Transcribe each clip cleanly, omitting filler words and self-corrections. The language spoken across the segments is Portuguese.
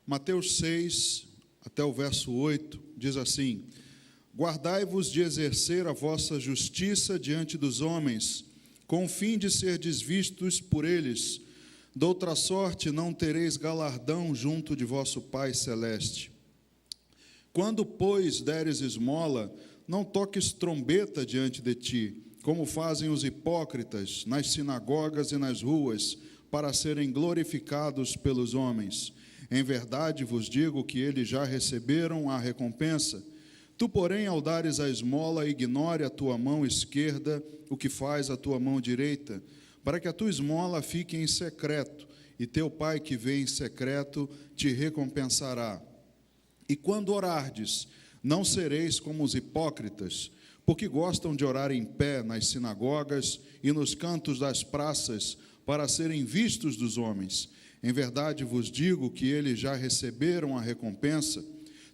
Mateus 6, até o verso 8, diz assim: Guardai-vos de exercer a vossa justiça diante dos homens, com o fim de serdes vistos por eles. Doutra sorte não tereis galardão junto de vosso Pai Celeste. Quando, pois, deres esmola, não toques trombeta diante de ti, como fazem os hipócritas nas sinagogas e nas ruas, para serem glorificados pelos homens. Em verdade vos digo que eles já receberam a recompensa. Tu, porém, ao dares a esmola, ignore a tua mão esquerda o que faz a tua mão direita, para que a tua esmola fique em secreto, e teu Pai que vê em secreto te recompensará. E quando orardes, não sereis como os hipócritas, porque gostam de orar em pé nas sinagogas e nos cantos das praças, para serem vistos dos homens. Em verdade vos digo que eles já receberam a recompensa.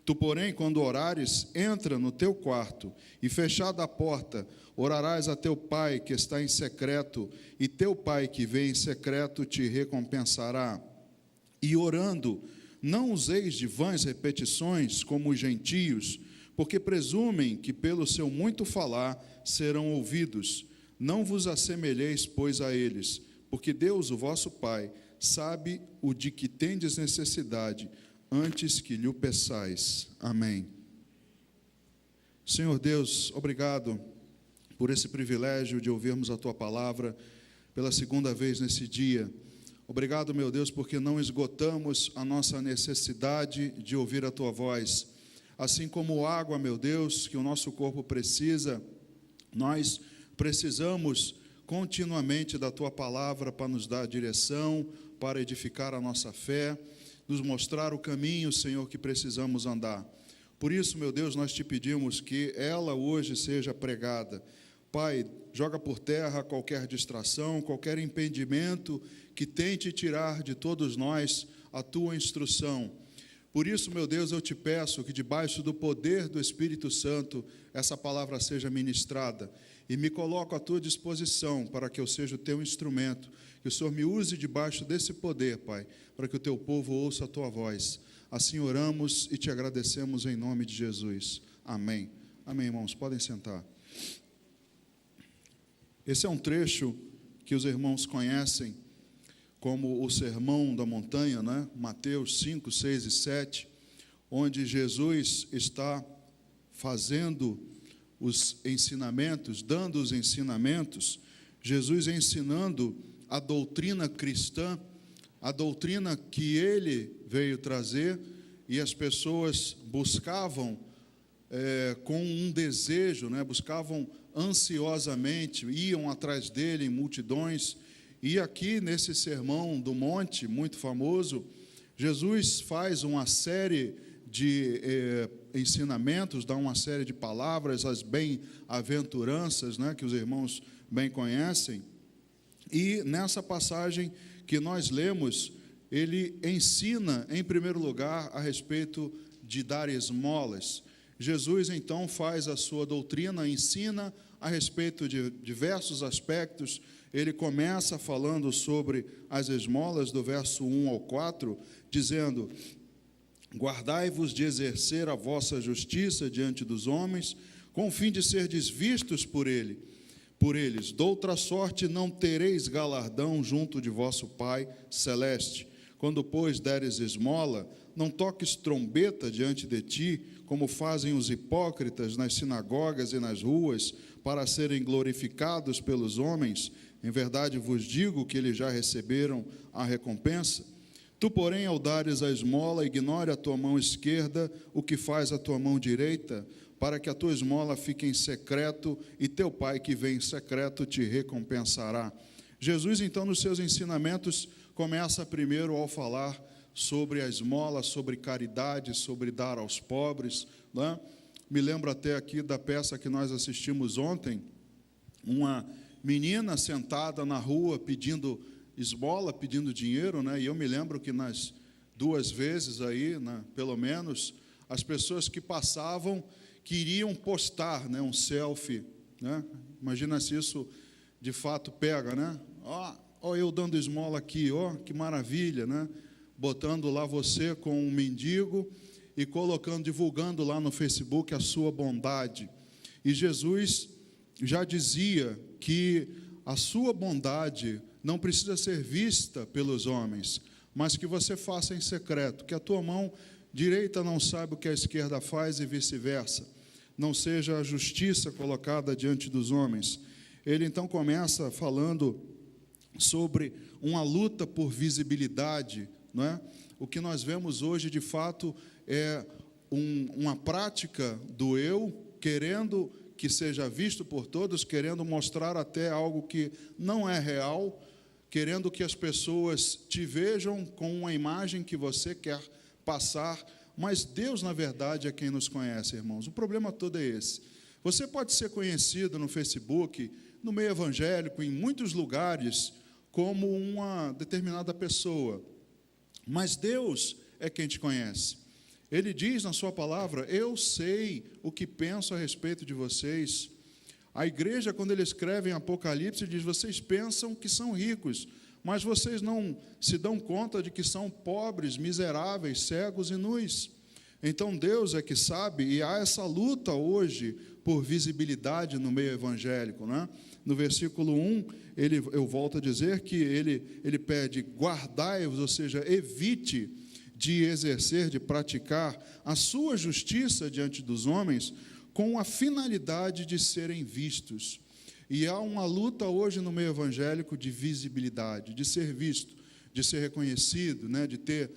Tu, porém, quando orares, entra no teu quarto, e fechada a porta, orarás a teu Pai que está em secreto, e teu Pai que vê em secreto te recompensará. E orando, não useis de vãs repetições como os gentios, porque presumem que pelo seu muito falar serão ouvidos. Não vos assemelheis, pois, a eles, porque Deus, o vosso Pai, sabe o de que tendes necessidade, antes que lhe o peçais. Amém. Senhor Deus, obrigado por esse privilégio de ouvirmos a Tua palavra pela segunda vez nesse dia. Obrigado, meu Deus, porque não esgotamos a nossa necessidade de ouvir a Tua voz. Assim como água, meu Deus, que o nosso corpo precisa, nós precisamos continuamente da Tua palavra para nos dar direção, para edificar a nossa fé, nos mostrar o caminho, Senhor, que precisamos andar. Por isso, meu Deus, nós te pedimos que ela hoje seja pregada. Pai, joga por terra qualquer distração, qualquer impedimento que tente tirar de todos nós a Tua instrução. Por isso, meu Deus, eu te peço que debaixo do poder do Espírito Santo, essa palavra seja ministrada. E me coloco à Tua disposição para que eu seja o Teu instrumento. Que o Senhor me use debaixo desse poder, Pai, para que o Teu povo ouça a Tua voz. Assim oramos e te agradecemos em nome de Jesus. Amém. Amém, irmãos. Podem sentar. Esse é um trecho que os irmãos conhecem como o Sermão da Montanha, né? Mateus 5, 6 e 7, onde Jesus está fazendo os ensinamentos, dando os ensinamentos, Jesus ensinando a doutrina cristã, a doutrina que Ele veio trazer, e as pessoas buscavam com um desejo, né? Buscavam ansiosamente, iam atrás dele em multidões. E aqui nesse Sermão do Monte, muito famoso, Jesus faz uma série de ensinamentos, dá uma série de palavras, as bem-aventuranças, né, que os irmãos bem conhecem. E nessa passagem que nós lemos, ele ensina, em primeiro lugar, a respeito de dar esmolas. Jesus, então, faz a sua doutrina, ensina a respeito de diversos aspectos. Ele começa falando sobre as esmolas, do verso 1 ao 4, dizendo: Guardai-vos de exercer a vossa justiça diante dos homens, com o fim de serdes vistos por eles. Doutra sorte não tereis galardão junto de vosso Pai Celeste. Quando, pois, deres esmola, não toques trombeta diante de ti, como fazem os hipócritas nas sinagogas e nas ruas, para serem glorificados pelos homens. Em verdade vos digo que eles já receberam a recompensa. Tu, porém, ao dares a esmola, ignore a tua mão esquerda o que faz a tua mão direita, para que a tua esmola fique em secreto, e teu Pai que vem em secreto te recompensará. Jesus, então, nos seus ensinamentos, começa primeiro ao falar sobre a esmola, sobre caridade, sobre dar aos pobres, né? Me lembro até aqui da peça que nós assistimos ontem, uma menina sentada na rua pedindo esmola, pedindo dinheiro, né? E eu me lembro que nas duas vezes aí, né, pelo menos, as pessoas que passavam queriam postar, né, um selfie, né? Imagina se isso de fato pega, né? Ó, eu dando esmola aqui, ó, que maravilha, né? botando lá você com um mendigo e colocando, divulgando lá no Facebook a sua bondade. E Jesus já dizia que a sua bondade não precisa ser vista pelos homens, mas que você faça em secreto, que a tua mão direita não saiba o que a esquerda faz e vice-versa. Não seja a justiça colocada diante dos homens. Ele então começa falando sobre uma luta por visibilidade, não é? O que nós vemos hoje, de fato, é uma prática do eu, querendo que seja visto por todos, querendo mostrar até algo que não é real, querendo que as pessoas te vejam com uma imagem que você quer passar, mas Deus, na verdade, é quem nos conhece, irmãos. O problema todo é esse. Você pode ser conhecido no Facebook, no meio evangélico, em muitos lugares, como uma determinada pessoa, mas Deus é quem te conhece. Ele diz na sua palavra: eu sei o que penso a respeito de vocês. A igreja, quando ele escreve em Apocalipse, diz: vocês pensam que são ricos, mas vocês não se dão conta de que são pobres, miseráveis, cegos e nus. Então Deus é que sabe, e há essa luta hoje por visibilidade no meio evangélico, né? No versículo 1, eu volto a dizer que ele pede: guardai-vos, ou seja, evite de exercer, de praticar a sua justiça diante dos homens, com a finalidade de serem vistos. E há uma luta hoje no meio evangélico de visibilidade, de ser visto, de ser reconhecido, né? De ter...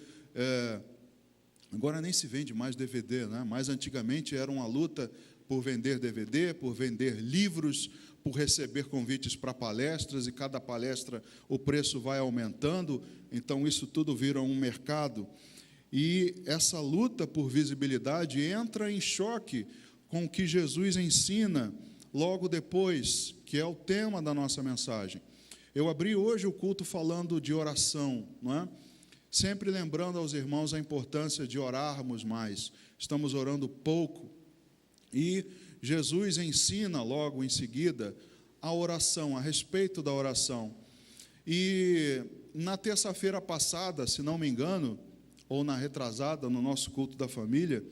agora nem se vende mais DVD, né? Mas antigamente era uma luta por vender DVD, por vender livros, por receber convites para palestras, e cada palestra o preço vai aumentando, então isso tudo vira um mercado. E essa luta por visibilidade entra em choque com o que Jesus ensina logo depois, que é o tema da nossa mensagem. Eu abri hoje o culto falando de oração, não é? Sempre lembrando aos irmãos a importância de orarmos mais. Estamos orando pouco. E Jesus ensina logo em seguida a oração, a respeito da oração. E na terça-feira passada, se não me engano, ou na retrasada, no nosso culto da família,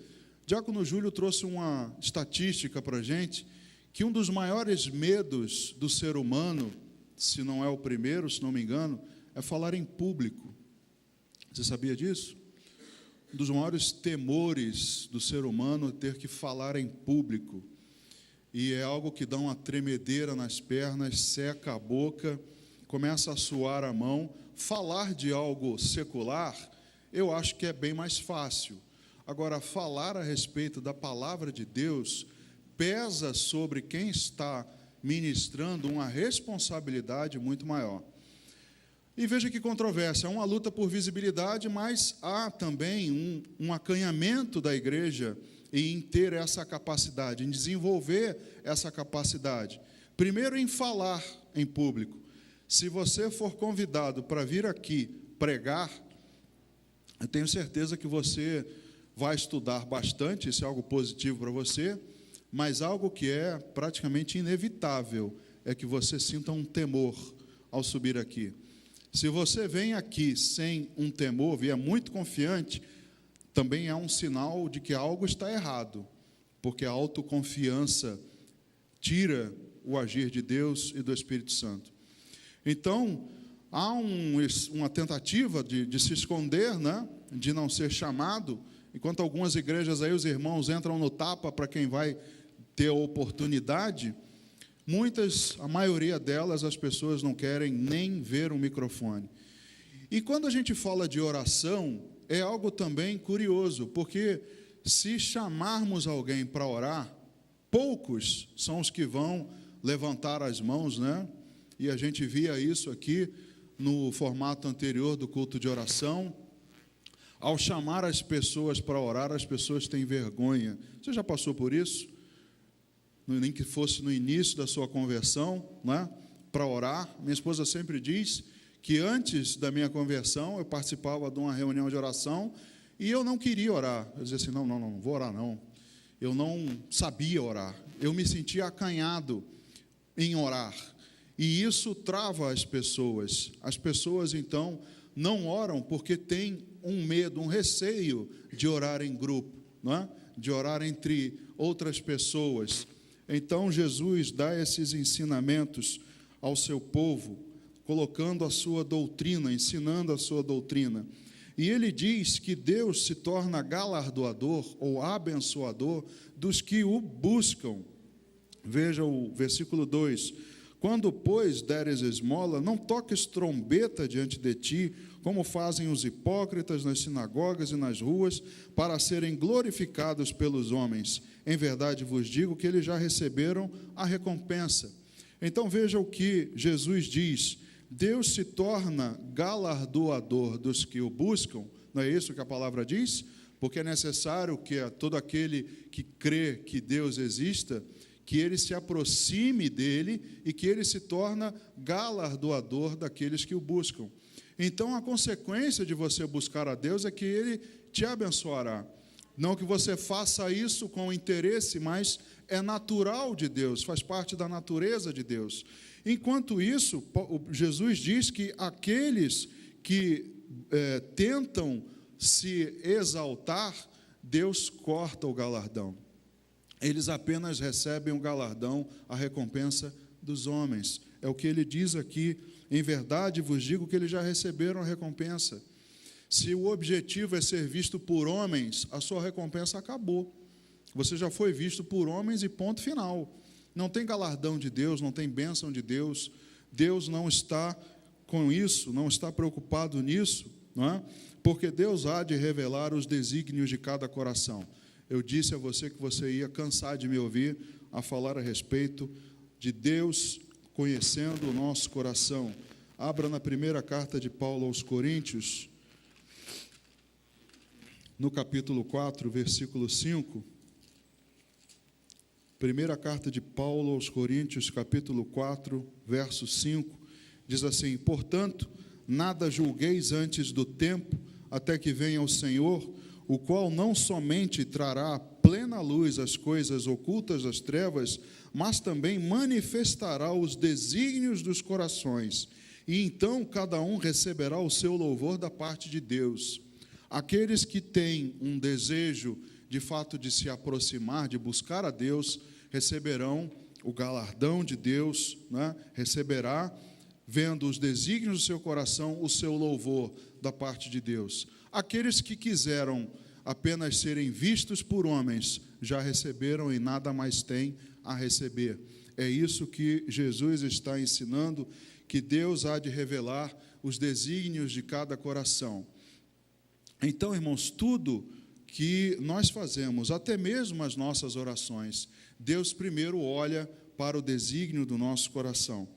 Diácono Júlio trouxe uma estatística para a gente, que um dos maiores medos do ser humano, se não é o primeiro, se não me engano, é falar em público. Você sabia disso? Um dos maiores temores do ser humano é ter que falar em público. E é algo que dá uma tremedeira nas pernas, seca a boca, começa a suar a mão. Falar de algo secular, eu acho que é bem mais fácil. Agora, falar a respeito da palavra de Deus pesa sobre quem está ministrando uma responsabilidade muito maior. E veja que controvérsia, é uma luta por visibilidade, mas há também um acanhamento da igreja em ter essa capacidade, em desenvolver essa capacidade. Primeiro, em falar em público. Se você for convidado para vir aqui pregar, eu tenho certeza que você vai estudar bastante, isso é algo positivo para você, mas algo que é praticamente inevitável é que você sinta um temor ao subir aqui. Se você vem aqui sem um temor, vier muito confiante, também é um sinal de que algo está errado, porque a autoconfiança tira o agir de Deus e do Espírito Santo. Então, há uma tentativa de se esconder, né? De não ser chamado, enquanto algumas igrejas aí os irmãos entram no tapa para quem vai ter a oportunidade, a maioria delas, as pessoas não querem nem ver um microfone. E quando a gente fala de oração, é algo também curioso, porque se chamarmos alguém para orar, poucos são os que vão levantar as mãos, né? E a gente via isso aqui no formato anterior do culto de oração. Ao chamar as pessoas para orar, as pessoas têm vergonha. Você já passou por isso? Nem que fosse no início da sua conversão, né? Para orar. Minha esposa sempre diz que antes da minha conversão, eu participava de uma reunião de oração e eu não queria orar. Eu dizia assim, não vou orar não. Eu não sabia orar. Eu me sentia acanhado em orar. E isso trava as pessoas. As pessoas, então, não oram porque têm um medo, um receio de orar em grupo, não é? De orar entre outras pessoas. Então, Jesus dá esses ensinamentos ao seu povo, colocando a sua doutrina, ensinando a sua doutrina. E ele diz que Deus se torna galardoador ou abençoador dos que o buscam. Veja o versículo 2. Quando, pois, deres esmola, não toques trombeta diante de ti, como fazem os hipócritas nas sinagogas e nas ruas, para serem glorificados pelos homens. Em verdade vos digo que eles já receberam a recompensa. Então veja o que Jesus diz: Deus se torna galardoador dos que o buscam. Não é isso que a palavra diz? Porque é necessário que todo aquele que crê que Deus exista, que ele se aproxime dele e que ele se torna galardoador daqueles que o buscam. Então, a consequência de você buscar a Deus é que ele te abençoará. Não que você faça isso com interesse, mas é natural de Deus, faz parte da natureza de Deus. Enquanto isso, Jesus diz que aqueles que tentam se exaltar, Deus corta o galardão. Eles apenas recebem o galardão, a recompensa dos homens. É o que ele diz aqui: em verdade vos digo que eles já receberam a recompensa. Se o objetivo é ser visto por homens, a sua recompensa acabou. Você já foi visto por homens e ponto final. Não tem galardão de Deus, não tem bênção de Deus. Deus não está com isso, não está preocupado nisso, não é? Porque Deus há de revelar os desígnios de cada coração. Eu disse a você que você ia cansar de me ouvir a falar a respeito de Deus conhecendo o nosso coração. Abra na primeira carta de Paulo aos Coríntios, no capítulo 4, versículo 5. Primeira carta de Paulo aos Coríntios, capítulo 4, verso 5, diz assim: portanto, nada julgueis antes do tempo, até que venha o Senhor, o qual não somente trará à plena luz as coisas ocultas das trevas, mas também manifestará os desígnios dos corações, e então cada um receberá o seu louvor da parte de Deus. Aqueles que têm um desejo, de fato, de se aproximar, de buscar a Deus, receberão o galardão de Deus, né? Receberá, vendo os desígnios do seu coração, o seu louvor da parte de Deus. Aqueles que quiseram apenas serem vistos por homens, já receberam e nada mais têm a receber. É isso que Jesus está ensinando, que Deus há de revelar os desígnios de cada coração. Então, irmãos, tudo que nós fazemos, até mesmo as nossas orações, Deus primeiro olha para o desígnio do nosso coração.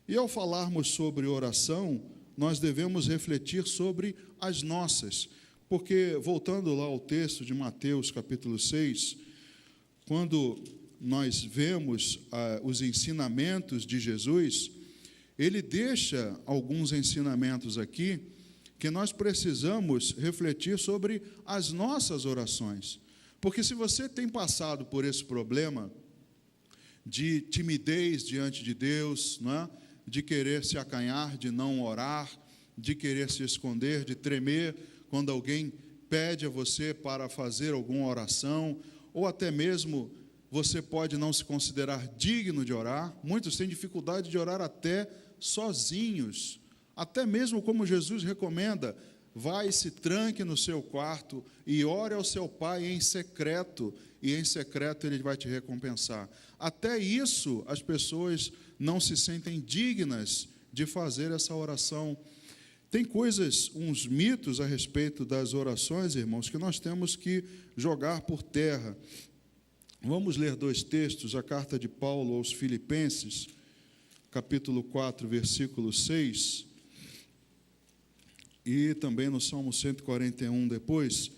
E ao falarmos sobre oração, nós devemos refletir sobre as nossas, porque, voltando lá ao texto de Mateus, capítulo 6, quando nós vemos os ensinamentos de Jesus, ele deixa alguns ensinamentos aqui, que nós precisamos refletir sobre as nossas orações. Porque se você tem passado por esse problema de timidez diante de Deus, não é? De querer se acanhar, de não orar, de querer se esconder, de tremer quando alguém pede a você para fazer alguma oração, ou até mesmo você pode não se considerar digno de orar. Muitos têm dificuldade de orar até sozinhos, até mesmo como Jesus recomenda: vai e se tranque no seu quarto e ore ao seu Pai em secreto, e em secreto Ele vai te recompensar. Até isso as pessoas não se sentem dignas de fazer essa oração. Tem coisas, uns mitos a respeito das orações, irmãos, que nós temos que jogar por terra. Vamos ler dois textos, a carta de Paulo aos Filipenses, capítulo 4, versículo 6, e também no Salmo 141 depois.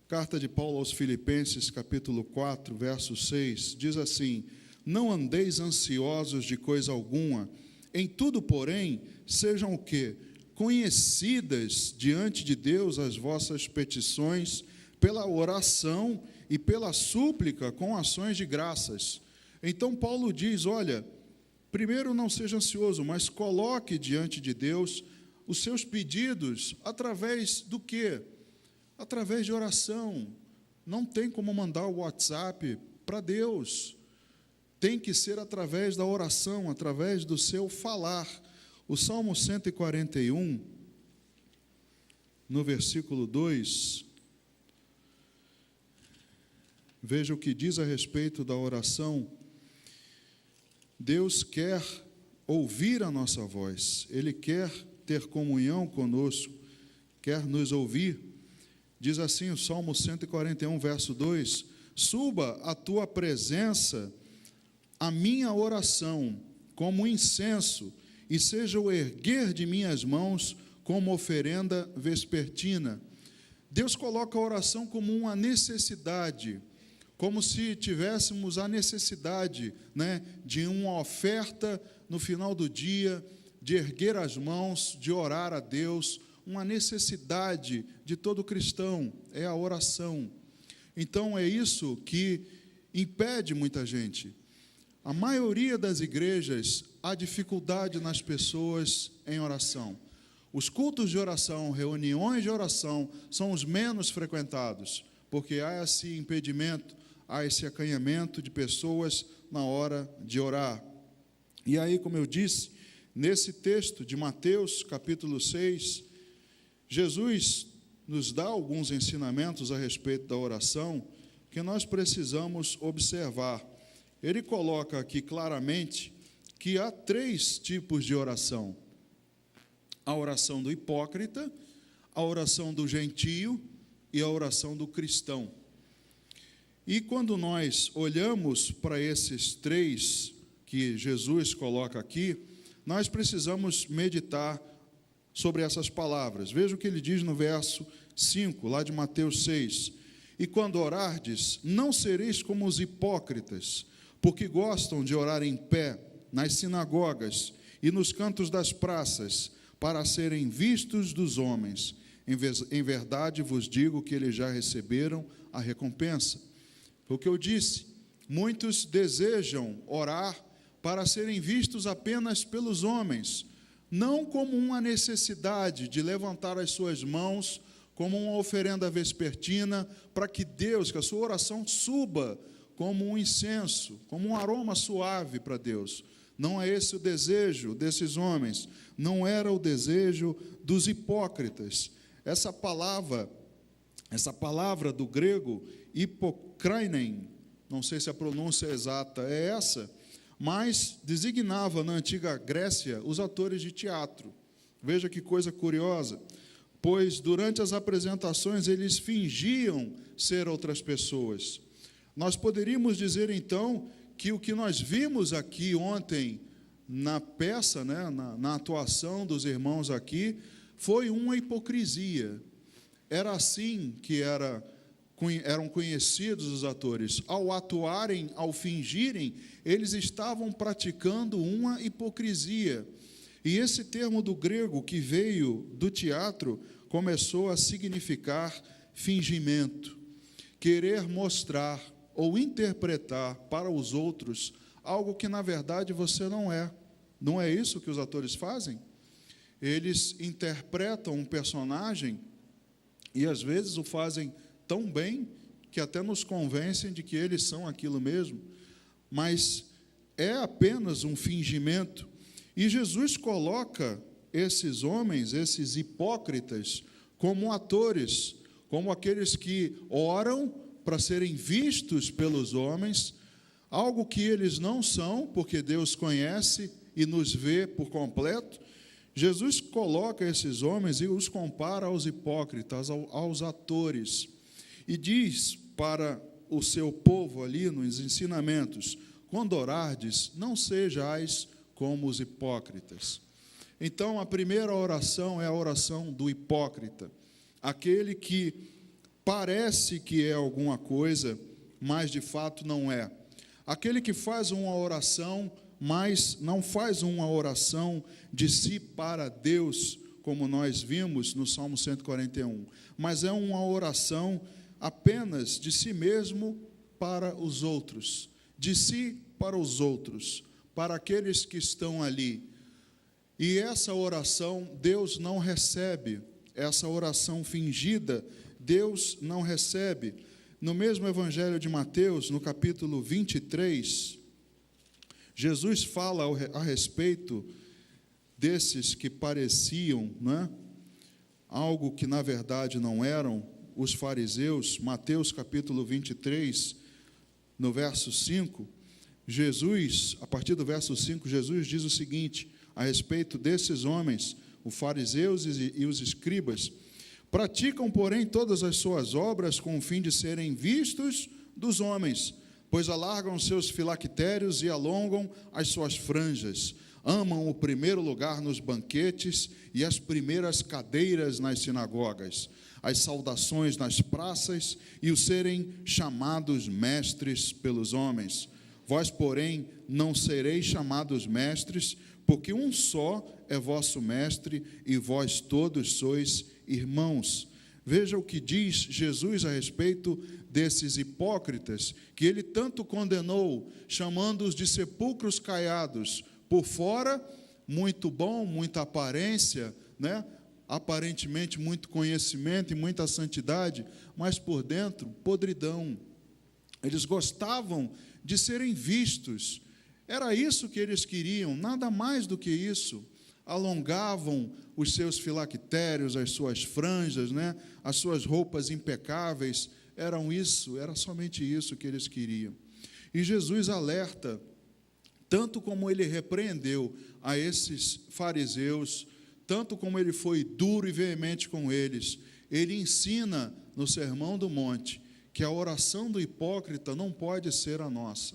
Carta de Paulo aos Filipenses, capítulo 4, verso 6, diz assim: não andeis ansiosos de coisa alguma, em tudo, porém, sejam o quê? Conhecidas diante de Deus as vossas petições, pela oração e pela súplica com ações de graças. Então Paulo diz: olha, primeiro não seja ansioso, mas coloque diante de Deus os seus pedidos através do quê? através de oração. Não tem como mandar o WhatsApp para Deus. Tem que ser através da oração, através do seu falar. O Salmo 141, no versículo 2, veja o que diz a respeito da oração. Deus quer ouvir a nossa voz, Ele quer ter comunhão conosco, quer nos ouvir. Diz assim o Salmo 141, verso 2: suba à tua presença a minha oração como incenso, e seja o erguer de minhas mãos como oferenda vespertina. Deus coloca a oração como uma necessidade, como se tivéssemos a necessidade, de uma oferta no final do dia, de erguer as mãos, de orar a Deus. Uma necessidade de todo cristão é a oração. Então é isso que impede muita gente. A maioria das igrejas há dificuldade nas pessoas em oração. Os cultos de oração, reuniões de oração, são os menos frequentados, porque há esse impedimento, há esse acanhamento de pessoas na hora de orar. E aí, como eu disse, nesse texto de Mateus, capítulo 6, Jesus nos dá alguns ensinamentos a respeito da oração que nós precisamos observar. Ele coloca aqui claramente que há 3 tipos de oração: a oração do hipócrita, a oração do gentio e a oração do cristão. E quando nós olhamos para esses 3 que Jesus coloca aqui, nós precisamos meditar sobre essas palavras. Veja o que ele diz no verso 5, lá de Mateus 6: e quando orardes, não sereis como os hipócritas, porque gostam de orar em pé nas sinagogas e nos cantos das praças, para serem vistos dos homens. Em verdade vos digo que eles já receberam a recompensa. Foi o que eu disse. Muitos desejam orar para serem vistos apenas pelos homens, não como uma necessidade de levantar as suas mãos como uma oferenda vespertina, para que Deus, que a sua oração suba como um incenso, como um aroma suave para Deus. Não é esse o desejo desses homens, não era o desejo dos hipócritas. Essa palavra do grego, hipokrainen, não sei se a pronúncia exata é essa, mas designava na antiga Grécia os atores de teatro. Veja que coisa curiosa, pois durante as apresentações eles fingiam ser outras pessoas. Nós poderíamos dizer, então, que o que nós vimos aqui ontem na peça, na atuação dos irmãos aqui, foi uma hipocrisia. Era assim que eram conhecidos os atores. Ao atuarem, ao fingirem, eles estavam praticando uma hipocrisia. E esse termo do grego que veio do teatro começou a significar fingimento, querer mostrar ou interpretar para os outros algo que, na verdade, você não é. Não é isso que os atores fazem? Eles interpretam um personagem e, às vezes, o fazem tão bem que até nos convencem de que eles são aquilo mesmo, mas é apenas um fingimento. E Jesus coloca esses homens, esses hipócritas, como atores, como aqueles que oram para serem vistos pelos homens, algo que eles não são, porque Deus conhece e nos vê por completo. Jesus coloca esses homens e os compara aos hipócritas, aos atores, e diz para o seu povo ali nos ensinamentos: quando orardes, não sejais como os hipócritas. Então, a primeira oração é a oração do hipócrita, aquele que parece que é alguma coisa, mas de fato não é. Aquele que faz uma oração, mas não faz uma oração de si para Deus, como nós vimos no Salmo 141, mas é uma oração apenas de si mesmo para os outros, de si para os outros, para aqueles que estão ali. E essa oração Deus não recebe, essa oração fingida Deus não recebe. No mesmo Evangelho de Mateus, no capítulo 23, Jesus fala a respeito desses que pareciam, né, algo que na verdade não eram, os fariseus. Mateus capítulo 23, no verso 5, Jesus, a partir do verso 5, Jesus diz o seguinte, a respeito desses homens, os fariseus e os escribas: praticam, porém, todas as suas obras com o fim de serem vistos dos homens, pois alargam seus filactérios e alongam as suas franjas. Amam o primeiro lugar nos banquetes e as primeiras cadeiras nas sinagogas, as saudações nas praças e o serem chamados mestres pelos homens. Vós, porém, não sereis chamados mestres, porque um só é vosso mestre e vós todos sois irmãos. Veja o que diz Jesus a respeito desses hipócritas, que ele tanto condenou, chamando-os de sepulcros caiados. Por fora, muito bom, muita aparência, né? Aparentemente muito conhecimento e muita santidade, mas por dentro, podridão. Eles gostavam de serem vistos. Era isso que eles queriam, nada mais do que isso. Alongavam os seus filactérios, as suas franjas, né? As suas roupas impecáveis, era somente isso que eles queriam. E Jesus alerta, tanto como ele repreendeu a esses fariseus, tanto como ele foi duro e veemente com eles, ele ensina no Sermão do Monte que a oração do hipócrita não pode ser a nossa.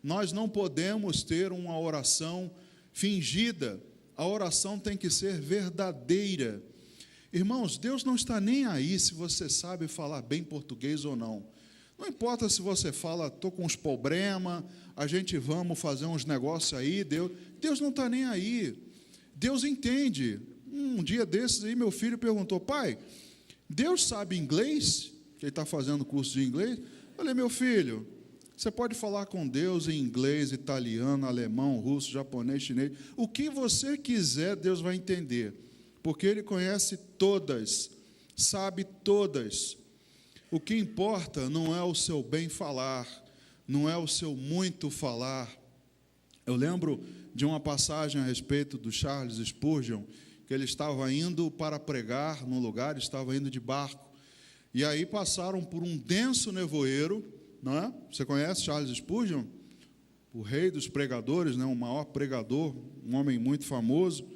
Nós não podemos ter uma oração fingida, a oração tem que ser verdadeira. Irmãos, Deus não está nem aí se você sabe falar bem português ou não. Não importa se você fala, estou com uns problemas, a gente vamos fazer uns negócios aí, Deus não está nem aí. Deus entende. Um dia desses aí, meu filho perguntou: pai, Deus sabe inglês? Que ele está fazendo curso de inglês. Eu falei: meu filho, você pode falar com Deus em inglês, italiano, alemão, russo, japonês, chinês, o que você quiser, Deus vai entender, porque Ele conhece todas, sabe todas. O que importa não é o seu bem falar, não é o seu muito falar. Eu lembro de uma passagem a respeito do Charles Spurgeon, que ele estava indo para pregar num lugar, estava indo de barco, e aí passaram por um denso nevoeiro, não é? Você conhece Charles Spurgeon? O rei dos pregadores, né? O maior pregador, um homem muito famoso.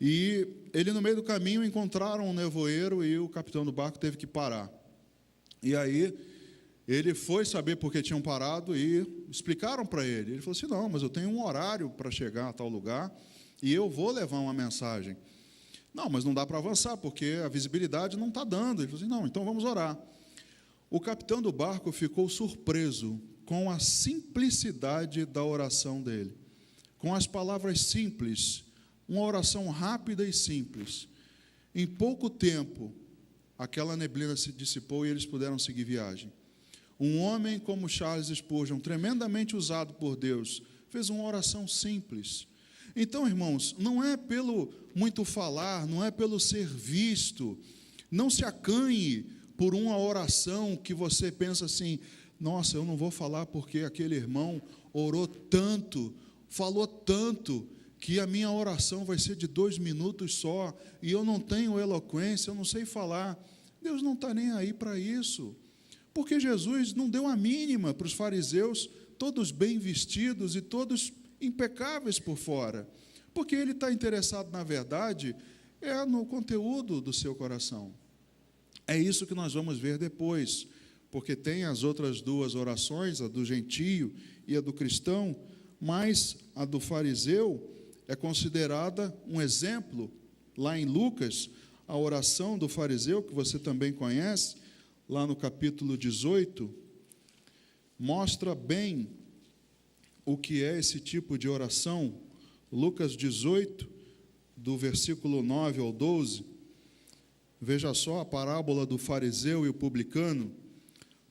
E ele, no meio do caminho, encontraram um nevoeiro e o capitão do barco teve que parar. E aí ele foi saber por que tinham parado e explicaram para ele. Ele falou assim: não, mas eu tenho um horário para chegar a tal lugar e eu vou levar uma mensagem. Não, mas não dá para avançar, porque a visibilidade não está dando. Ele falou assim: não, então vamos orar. O capitão do barco ficou surpreso com a simplicidade da oração dele, com as palavras simples, uma oração rápida e simples. Em pouco tempo, aquela neblina se dissipou e eles puderam seguir viagem. Um homem como Charles Spurgeon, tremendamente usado por Deus, fez uma oração simples. Então, irmãos, não é pelo muito falar, não é pelo ser visto, não se acanhe por uma oração que você pensa assim: nossa, eu não vou falar porque aquele irmão orou tanto, falou tanto, que a minha oração vai ser de 2 minutos só, e eu não tenho eloquência, eu não sei falar. Deus não está nem aí para isso, porque Jesus não deu a mínima para os fariseus, todos bem vestidos e todos impecáveis por fora, porque Ele está interessado, na verdade, no conteúdo do seu coração. É isso que nós vamos ver depois, porque tem as outras 2 orações, a do gentio e a do cristão, mas a do fariseu é considerada um exemplo. Lá em Lucas, a oração do fariseu, que você também conhece, lá no capítulo 18, mostra bem o que é esse tipo de oração. Lucas 18, do versículo 9 ao 12, veja só a parábola do fariseu e o publicano.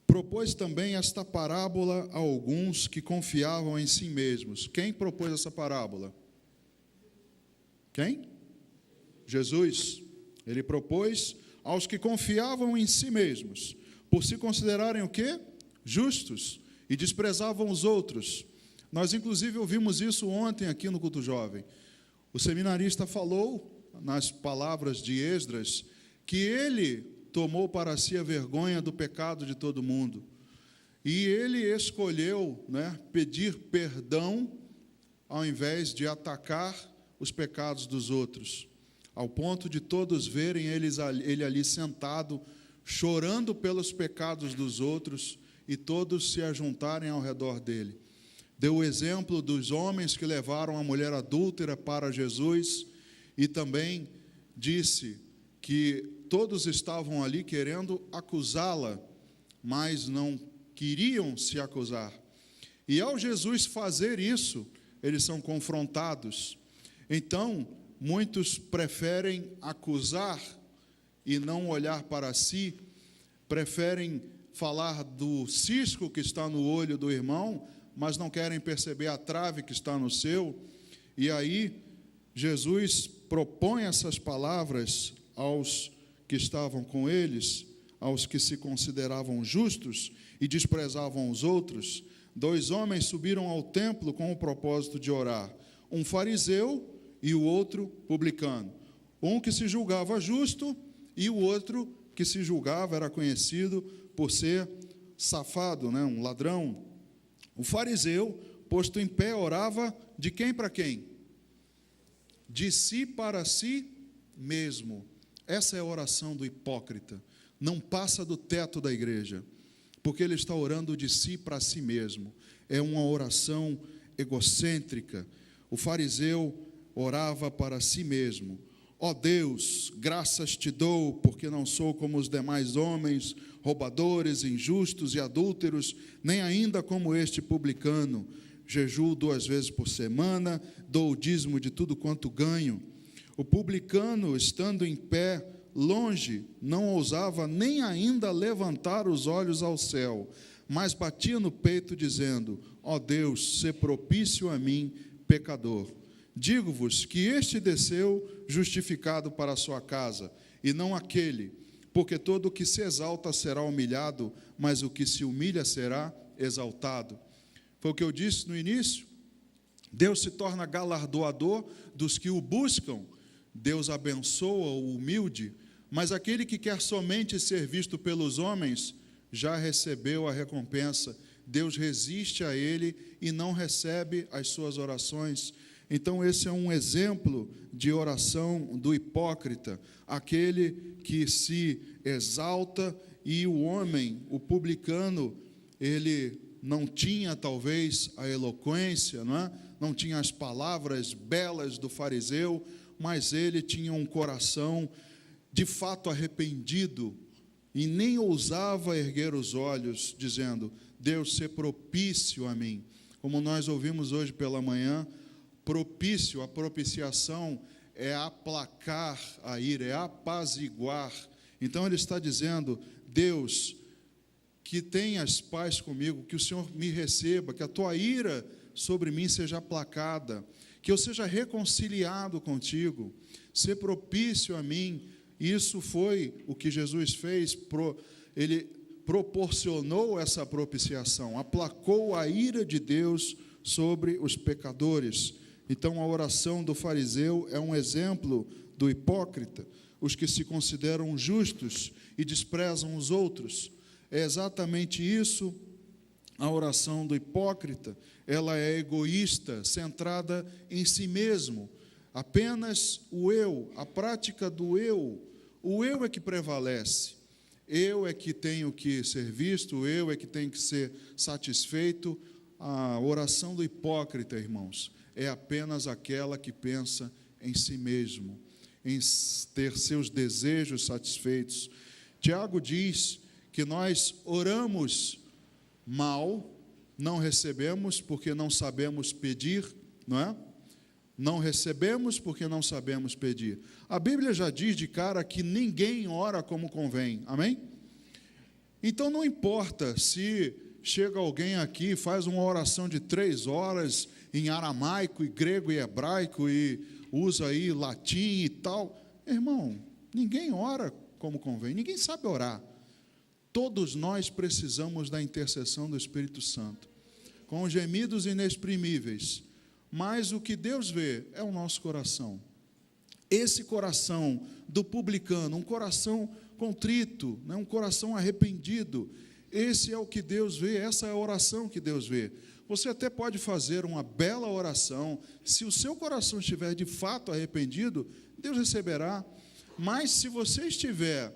Propôs também esta parábola a alguns que confiavam em si mesmos. Quem propôs essa parábola? Quem? Jesus. Ele propôs aos que confiavam em si mesmos, por se considerarem o quê? Justos, e desprezavam os outros. Nós, inclusive, ouvimos isso ontem aqui no culto jovem. O seminarista falou, nas palavras de Esdras, que ele tomou para si a vergonha do pecado de todo mundo. E ele escolheu, pedir perdão, ao invés de atacar os pecados dos outros, ao ponto de todos verem ele ali sentado, chorando pelos pecados dos outros, e todos se ajuntarem ao redor dele. Deu o exemplo dos homens que levaram a mulher adúltera para Jesus, e também disse que todos estavam ali querendo acusá-la, mas não queriam se acusar. E ao Jesus fazer isso, eles são confrontados. Então, muitos preferem acusar e não olhar para si, preferem falar do cisco que está no olho do irmão, mas não querem perceber a trave que está no seu. E aí, Jesus propõe essas palavras aos que estavam com eles, aos que se consideravam justos e desprezavam os outros. 2 homens subiram ao templo com o propósito de orar, um fariseu e o outro publicano. Um que se julgava justo e o outro que se julgava, era conhecido por ser safado, um ladrão. O fariseu, posto em pé, orava de quem para quem? De si para si mesmo. Essa é a oração do hipócrita. Não passa do teto da igreja, porque ele está orando de si para si mesmo. É uma oração egocêntrica. O fariseu orava para si mesmo. Ó Deus, graças te dou, porque não sou como os demais homens, roubadores, injustos e adúlteros, nem ainda como este publicano. Jejuo 2 vezes por semana, dou o dízimo de tudo quanto ganho. O publicano, estando em pé, longe, não ousava nem ainda levantar os olhos ao céu, mas batia no peito, dizendo: ó Deus, sê propício a mim, pecador. Digo-vos que este desceu justificado para a sua casa, e não aquele, porque todo o que se exalta será humilhado, mas o que se humilha será exaltado. Foi o que eu disse no início. Deus se torna galardoador dos que o buscam. Deus abençoa o humilde, mas aquele que quer somente ser visto pelos homens já recebeu a recompensa. Deus resiste a ele e não recebe as suas orações. Então, esse é um exemplo de oração do hipócrita, aquele que se exalta, e o homem, o publicano, ele não tinha talvez a eloquência, não tinha as palavras belas do fariseu, mas ele tinha um coração de fato arrependido e nem ousava erguer os olhos, dizendo: Deus, sê propício a mim. Como nós ouvimos hoje pela manhã, propício, a propiciação é aplacar a ira, é apaziguar. Então ele está dizendo: Deus, que tenhas paz comigo, que o Senhor me receba, que a tua ira sobre mim seja aplacada, que eu seja reconciliado contigo, ser propício a mim. Isso foi o que Jesus fez, ele proporcionou essa propiciação, aplacou a ira de Deus sobre os pecadores. Então a oração do fariseu é um exemplo do hipócrita, os que se consideram justos e desprezam os outros. É exatamente isso, a oração do hipócrita. Ela é egoísta, centrada em si mesmo, apenas o eu, a prática do eu. O eu é que prevalece, eu é que tenho que ser visto, eu é que tenho que ser satisfeito. A oração do hipócrita, irmãos, é apenas aquela que pensa em si mesmo, em ter seus desejos satisfeitos. Tiago diz que nós oramos mal, não recebemos porque não sabemos pedir, não é? Não recebemos porque não sabemos pedir. A Bíblia já diz de cara que ninguém ora como convém, amém? Então não importa se chega alguém aqui e faz uma oração de 3 horas em aramaico e grego e hebraico e usa aí latim e tal. Irmão, ninguém ora como convém. Ninguém sabe orar. Todos nós precisamos da intercessão do Espírito Santo, com gemidos inexprimíveis. Mas o que Deus vê é o nosso coração. Esse coração do publicano, um coração contrito, né, um coração arrependido, esse é o que Deus vê, essa é a oração que Deus vê. Você até pode fazer uma bela oração, se o seu coração estiver de fato arrependido, Deus receberá. Mas se você estiver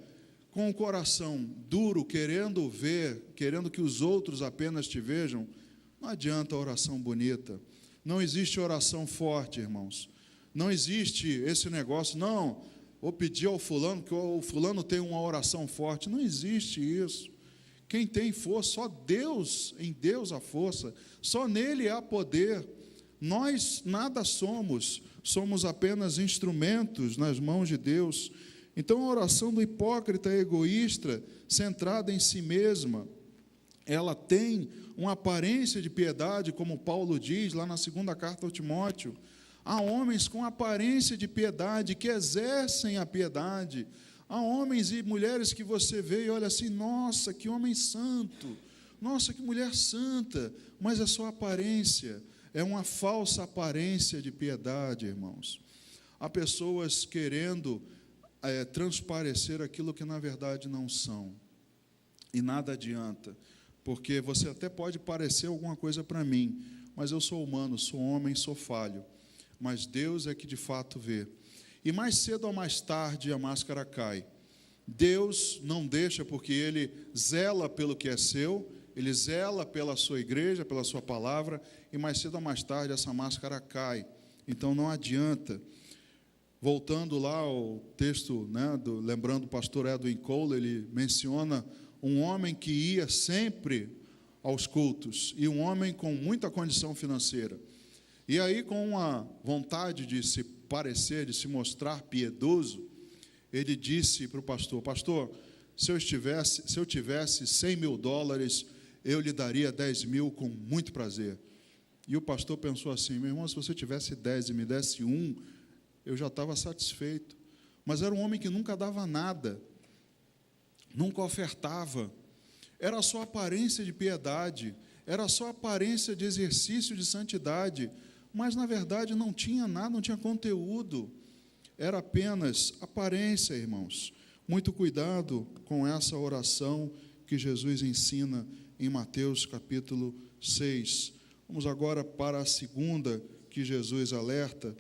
com o coração duro, querendo ver, querendo que os outros apenas te vejam, não adianta a oração bonita. Não existe oração forte, irmãos. Não existe esse negócio, não, vou pedir ao fulano, que o fulano tem uma oração forte. Não existe isso. Quem tem força, só Deus, em Deus há força, só nele há poder. Nós nada somos apenas instrumentos nas mãos de Deus. Então a oração do hipócrita é egoísta, centrada em si mesma. Ela tem uma aparência de piedade, como Paulo diz lá na segunda carta ao Timóteo. Há homens com aparência de piedade, que exercem a piedade. Há homens e mulheres que você vê e olha assim, nossa, que homem santo, nossa, que mulher santa, mas é só aparência, é uma falsa aparência de piedade, irmãos. Há pessoas querendo transparecer aquilo que na verdade não são, e nada adianta, porque você até pode parecer alguma coisa para mim, mas eu sou humano, sou homem, sou falho. Mas Deus é que de fato vê. E mais cedo ou mais tarde a máscara cai. Deus não deixa, porque Ele zela pelo que é seu, Ele zela pela sua igreja, pela sua palavra, e mais cedo ou mais tarde essa máscara cai. Então não adianta. Voltando lá ao texto, né, lembrando o pastor Edwin Cole, ele menciona um homem que ia sempre aos cultos, e um homem com muita condição financeira. E aí, com uma vontade de se parecer, de se mostrar piedoso, ele disse para o pastor, pastor, se eu tivesse 100 mil dólares, eu lhe daria 10 mil com muito prazer. E o pastor pensou assim, meu irmão, se você tivesse 10 e me desse 1, eu já estava satisfeito. Mas era um homem que nunca dava nada, nunca ofertava, era só aparência de piedade, era só aparência de exercício de santidade, mas na verdade não tinha nada, não tinha conteúdo, era apenas aparência, irmãos. Muito cuidado com essa oração que Jesus ensina em Mateus capítulo 6. Vamos agora para a segunda que Jesus alerta,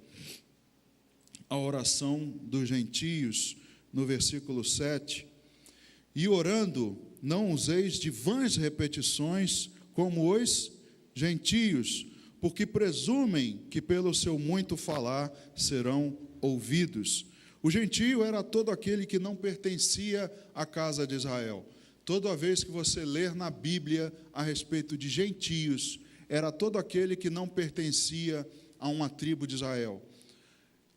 a oração dos gentios, no versículo 7. E orando, não useis de vãs repetições, como os gentios, porque presumem que pelo seu muito falar serão ouvidos. O gentio era todo aquele que não pertencia à casa de Israel. Toda vez que você ler na Bíblia a respeito de gentios, era todo aquele que não pertencia a uma tribo de Israel.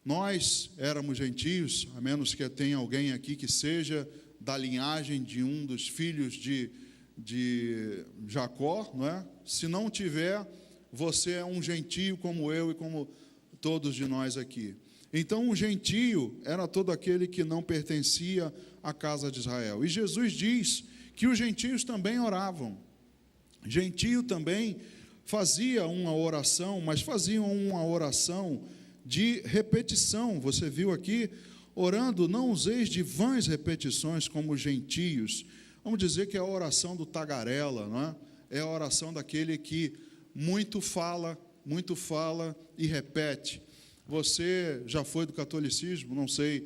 Nós éramos gentios, a menos que tenha alguém aqui que seja da linhagem de um dos filhos de Jacó, não é? Se não tiver, você é um gentio como eu e como todos de nós aqui. Então, um gentio era todo aquele que não pertencia à casa de Israel. E Jesus diz que os gentios também oravam. Gentio também fazia uma oração, mas faziam uma oração de repetição. Você viu aqui, orando, não useis de vãs repetições como gentios. Vamos dizer que é a oração do tagarela, não é? É a oração daquele que muito fala e repete. Você já foi do catolicismo? Não sei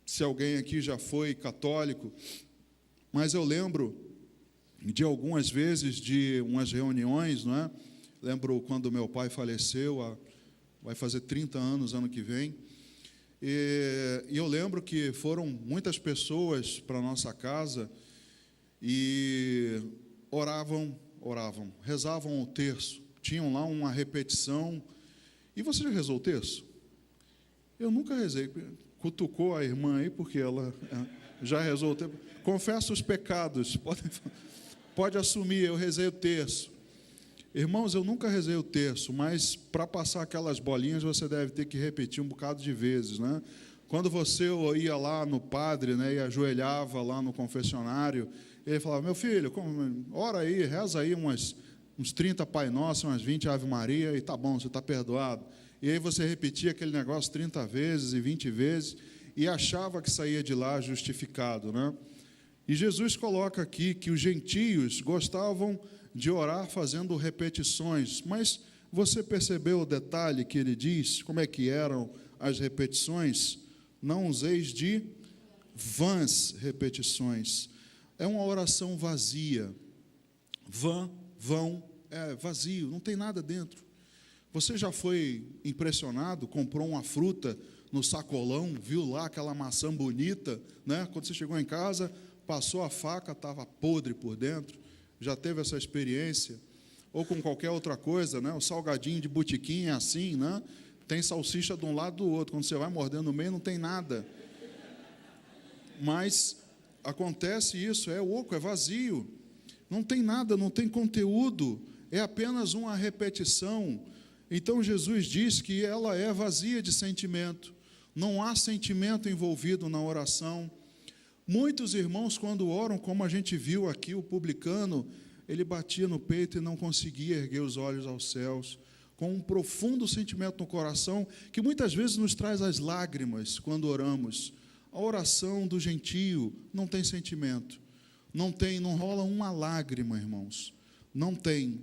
se alguém aqui já foi católico, mas eu lembro de algumas vezes de umas reuniões, não é? Lembro quando meu pai faleceu, vai fazer 30 anos ano que vem, e eu lembro que foram muitas pessoas para a nossa casa e oravam, rezavam o terço, tinham lá uma repetição. E você já rezou o terço? Eu nunca rezei. Cutucou a irmã aí, porque ela já rezou o terço. Confessa os pecados, pode assumir, eu rezei o terço. Irmãos, eu nunca rezei o terço, mas para passar aquelas bolinhas você deve ter que repetir um bocado de vezes, né? Quando você ia lá no padre, né, e ajoelhava lá no confessionário, ele falava, meu filho, ora aí, reza aí uns 30 Pai Nosso, umas 20 Ave Maria, e tá bom, você está perdoado. E aí você repetia aquele negócio 30 vezes e 20 vezes, e achava que saía de lá justificado, né? E Jesus coloca aqui que os gentios gostavam de orar fazendo repetições, mas você percebeu o detalhe que ele diz, como é que eram as repetições? Não useis de vãs repetições. É uma oração vazia. Vão, é vazio, não tem nada dentro. Você já foi impressionado, comprou uma fruta no sacolão, viu lá aquela maçã bonita, né? Quando você chegou em casa, passou a faca, estava podre por dentro. Já teve essa experiência? Ou com qualquer outra coisa, né? O salgadinho de botequim é assim, né? Tem salsicha de um lado do outro. Quando você vai mordendo no meio, não tem nada. Mas acontece isso, é oco, é vazio. Não tem nada, não tem conteúdo. É apenas uma repetição. Então, Jesus diz que ela é vazia de sentimento. Não há sentimento envolvido na oração. Muitos irmãos, quando oram, como a gente viu aqui, o publicano, ele batia no peito e não conseguia erguer os olhos aos céus, com um profundo sentimento no coração, que muitas vezes nos traz as lágrimas quando oramos. A oração do gentio não tem sentimento, não rola uma lágrima, irmãos, não tem.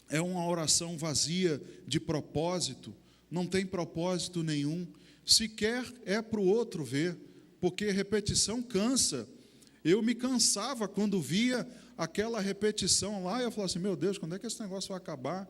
É uma oração vazia de propósito, não tem propósito nenhum, sequer é para o outro ver, porque repetição cansa. Eu me cansava quando via aquela repetição lá, e eu falava assim, meu Deus, quando é que esse negócio vai acabar?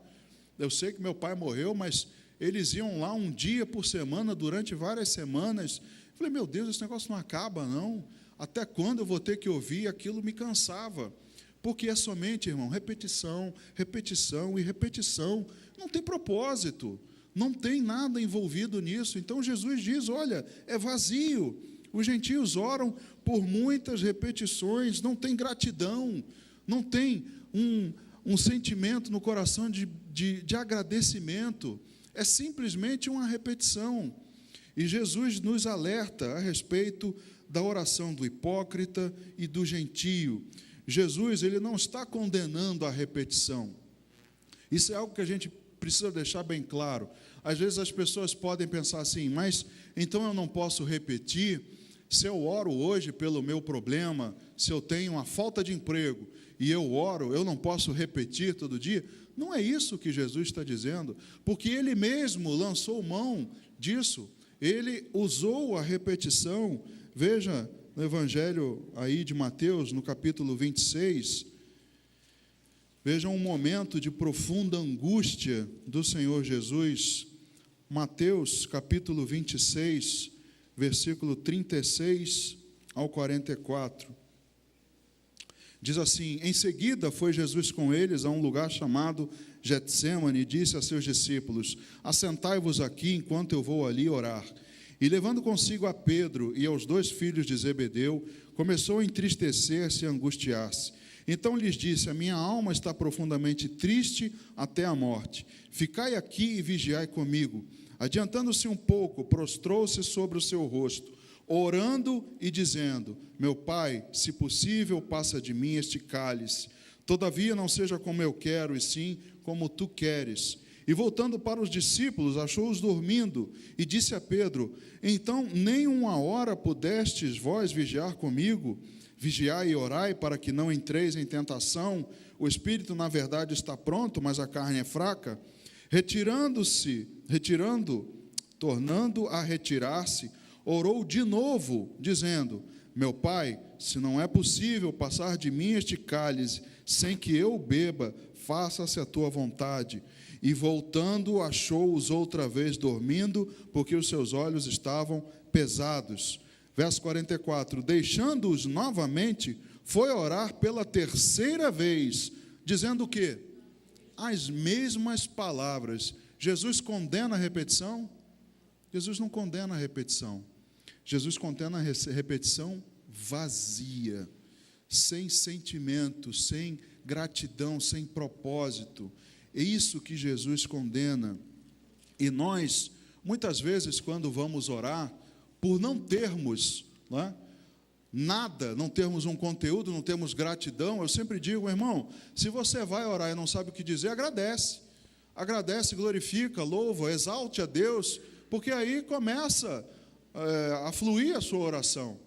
Eu sei que meu pai morreu, mas eles iam lá um dia por semana, durante várias semanas. Eu falei, meu Deus, esse negócio não acaba, não. Até quando eu vou ter que ouvir? Aquilo me cansava. Porque é somente, irmão, repetição, repetição e repetição. Não tem propósito, não tem nada envolvido nisso. Então, Jesus diz, olha, é vazio. Os gentios oram por muitas repetições, não tem gratidão, não tem um sentimento no coração de agradecimento. É simplesmente uma repetição. E Jesus nos alerta a respeito da oração do hipócrita e do gentio. Jesus, ele não está condenando a repetição. Isso é algo que a gente precisa deixar bem claro. Às vezes as pessoas podem pensar assim, mas então eu não posso repetir? Se eu oro hoje pelo meu problema, se eu tenho uma falta de emprego e eu oro, eu não posso repetir todo dia? Não é isso que Jesus está dizendo, porque ele mesmo lançou mão disso. Ele usou a repetição. Veja no Evangelho aí de Mateus, no capítulo 26, veja um momento de profunda angústia do Senhor Jesus. Mateus, capítulo 26, versículo 36 ao 44. Diz assim, em seguida foi Jesus com eles a um lugar chamado Getsêmani e disse a seus discípulos, assentai-vos aqui enquanto eu vou ali orar. E levando consigo a Pedro e aos 2 filhos de Zebedeu, começou a entristecer-se e angustiar-se. Então lhes disse, a minha alma está profundamente triste até a morte. Ficai aqui e vigiai comigo. Adiantando-se um pouco, prostrou-se sobre o seu rosto, orando e dizendo, meu Pai, se possível, passa de mim este cálice. Todavia não seja como eu quero, e sim como tu queres. E voltando para os discípulos, achou-os dormindo, e disse a Pedro, então nem uma hora pudestes vós vigiar comigo? Vigiai e orai para que não entreis em tentação. O espírito, na verdade, está pronto, mas a carne é fraca. Tornando a retirar-se, orou de novo, dizendo, meu Pai, se não é possível passar de mim este cálice, sem que eu beba, faça-se a tua vontade. E voltando, achou-os outra vez dormindo, porque os seus olhos estavam pesados. Verso 44, deixando-os novamente, foi orar pela 3ª vez, dizendo o quê? As mesmas palavras. Jesus condena a repetição? Jesus não condena a repetição. Jesus condena a repetição vazia, sem sentimento, sem gratidão, sem propósito. É isso que Jesus condena. E nós, muitas vezes, quando vamos orar, por não termos, não é, nada, não termos um conteúdo, não termos gratidão. Eu sempre digo, irmão, se você vai orar e não sabe o que dizer, agradece, glorifica, louva, exalte a Deus, porque aí começa a fluir a sua oração.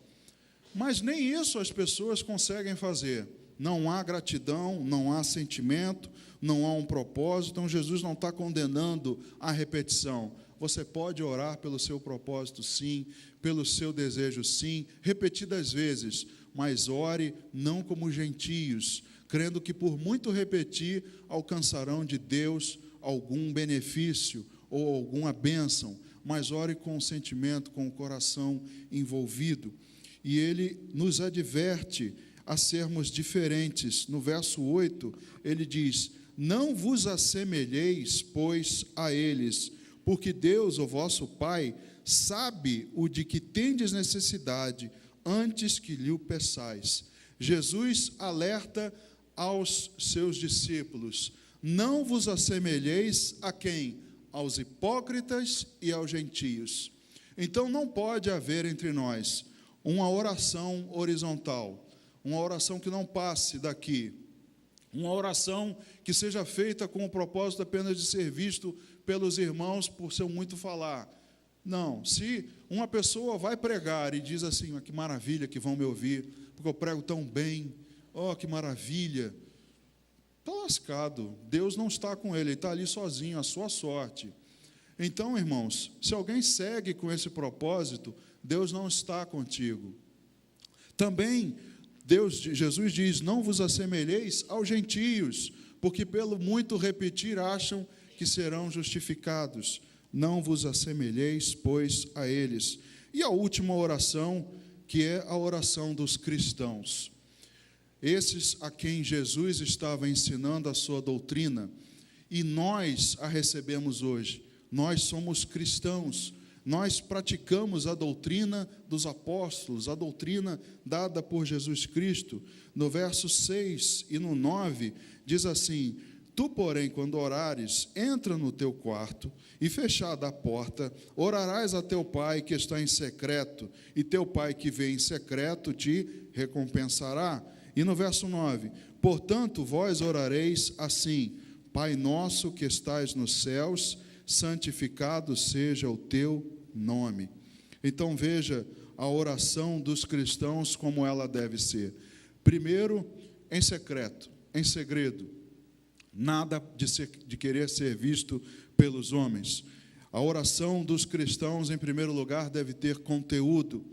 Mas nem isso as pessoas conseguem fazer. Não há gratidão, não há sentimento, não há um propósito. Então Jesus não está condenando a repetição. Você pode orar pelo seu propósito, sim, pelo seu desejo, sim, repetidas vezes, mas ore não como gentios, crendo que por muito repetir alcançarão de Deus algum benefício ou alguma bênção, mas ore com o sentimento, com o coração envolvido. E ele nos adverte a sermos diferentes. No verso 8, ele diz: não vos assemelheis, pois, a eles, porque Deus, o vosso Pai, sabe o de que tendes necessidade, antes que lhe o peçais. Jesus alerta aos seus discípulos: não vos assemelheis a quem? Aos hipócritas e aos gentios. Então não pode haver entre nós uma oração horizontal, uma oração que não passe daqui, uma oração que seja feita com o propósito apenas de ser visto pelos irmãos por seu muito falar. Não, se uma pessoa vai pregar e diz assim: que maravilha que vão me ouvir, porque eu prego tão bem, que maravilha, está lascado. Deus não está com ele está ali sozinho, a sua sorte. Então, irmãos, se alguém segue com esse propósito, Deus não está contigo. Também Jesus diz: não vos assemelheis aos gentios, porque pelo muito repetir acham que serão justificados. Não vos assemelheis, pois, a eles. E a última oração, que é a oração dos cristãos. Esses a quem Jesus estava ensinando a sua doutrina, e nós a recebemos hoje. Nós somos cristãos, nós praticamos a doutrina dos apóstolos, a doutrina dada por Jesus Cristo. No verso 6 e no 9, diz assim: tu, porém, quando orares, entra no teu quarto, e fechada a porta, orarás a teu pai que está em secreto, e teu pai que vê em secreto te recompensará. E no verso 9, portanto, vós orareis assim: Pai nosso que estais nos céus, santificado seja o teu nome. Então veja a oração dos cristãos como ela deve ser. Primeiro, em secreto, em segredo. Nada de querer ser visto pelos homens. A oração dos cristãos, em primeiro lugar, deve ter conteúdo.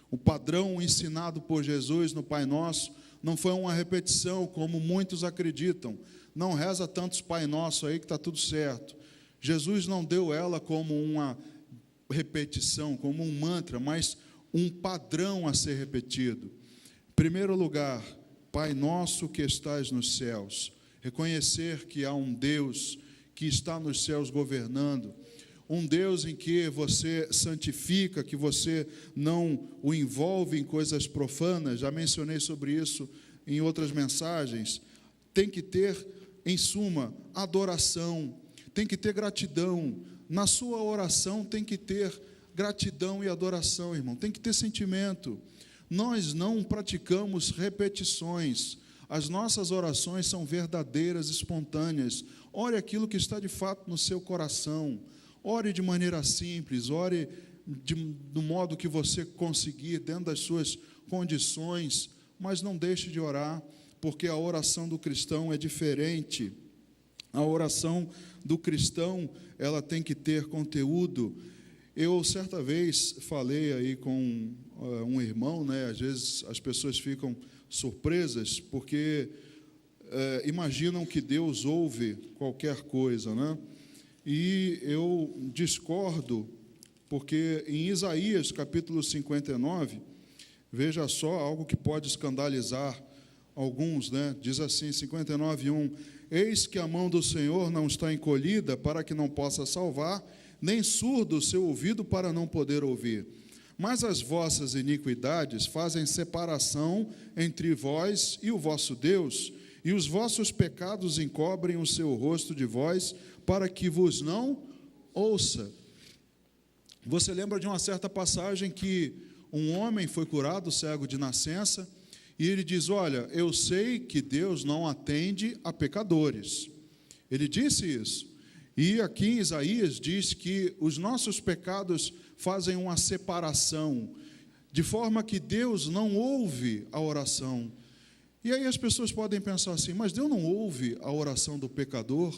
O padrão ensinado por Jesus no Pai Nosso não foi uma repetição, como muitos acreditam. Não reza tantos Pai Nosso aí que está tudo certo. Jesus não deu ela como uma repetição, como um mantra, mas um padrão a ser repetido. Em primeiro lugar, Pai nosso que estais nos céus. Reconhecer que há um Deus que está nos céus governando, um Deus em que você santifica, que você não o envolve em coisas profanas. Já mencionei sobre isso em outras mensagens. Tem que ter, em suma, adoração, tem que ter gratidão. Na sua oração tem que ter gratidão e adoração, irmão. Tem que ter sentimento. Nós não praticamos repetições. As nossas orações são verdadeiras, espontâneas. Ore aquilo que está de fato no seu coração. Ore de maneira simples, ore do modo que você conseguir, dentro das suas condições, mas não deixe de orar, porque a oração do cristão é diferente. A oração do cristão, ela tem que ter conteúdo. Eu, certa vez, falei aí com um irmão, às vezes as pessoas ficam surpresas, porque imaginam que Deus ouve qualquer coisa, E eu discordo, porque em Isaías, capítulo 59, veja só, algo que pode escandalizar alguns, Diz assim, 59:1, eis que a mão do Senhor não está encolhida para que não possa salvar, nem surdo o seu ouvido para não poder ouvir. Mas as vossas iniquidades fazem separação entre vós e o vosso Deus, e os vossos pecados encobrem o seu rosto de vós, para que vos não ouça. Você lembra de uma certa passagem que um homem foi curado, cego de nascença, e ele diz: olha, eu sei que Deus não atende a pecadores. Ele disse isso. E aqui em Isaías diz que os nossos pecados fazem uma separação, de forma que Deus não ouve a oração. E aí as pessoas podem pensar assim: mas Deus não ouve a oração do pecador?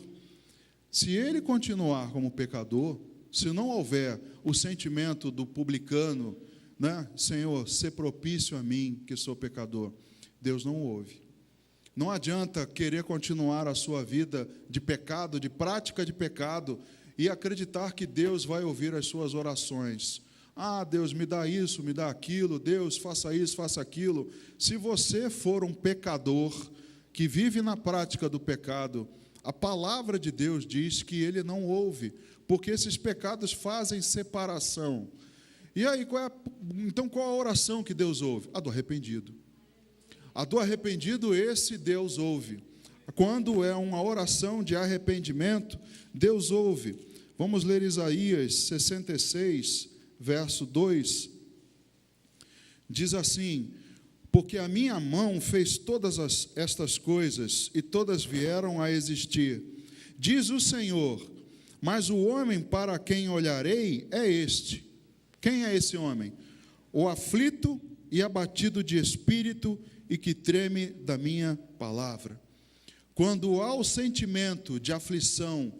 Se ele continuar como pecador, se não houver o sentimento do publicano, né? Senhor, sê propício a mim, que sou pecador, Deus não ouve. Não adianta querer continuar a sua vida de pecado, de prática de pecado, e acreditar que Deus vai ouvir as suas orações. Ah, Deus, me dá isso, me dá aquilo, Deus, faça isso, faça aquilo. Se você for um pecador que vive na prática do pecado, a palavra de Deus diz que Ele não ouve, porque esses pecados fazem separação. E aí, então qual a oração que Deus ouve? A do arrependido. A do arrependido, esse Deus ouve. Quando é uma oração de arrependimento, Deus ouve. Vamos ler Isaías 66, verso 2. Diz assim: porque a minha mão fez todas estas coisas, e todas vieram a existir. Diz o Senhor, mas o homem para quem olharei é este. Quem é esse homem? O aflito e abatido de espírito, e que treme da minha palavra. Quando há o sentimento de aflição,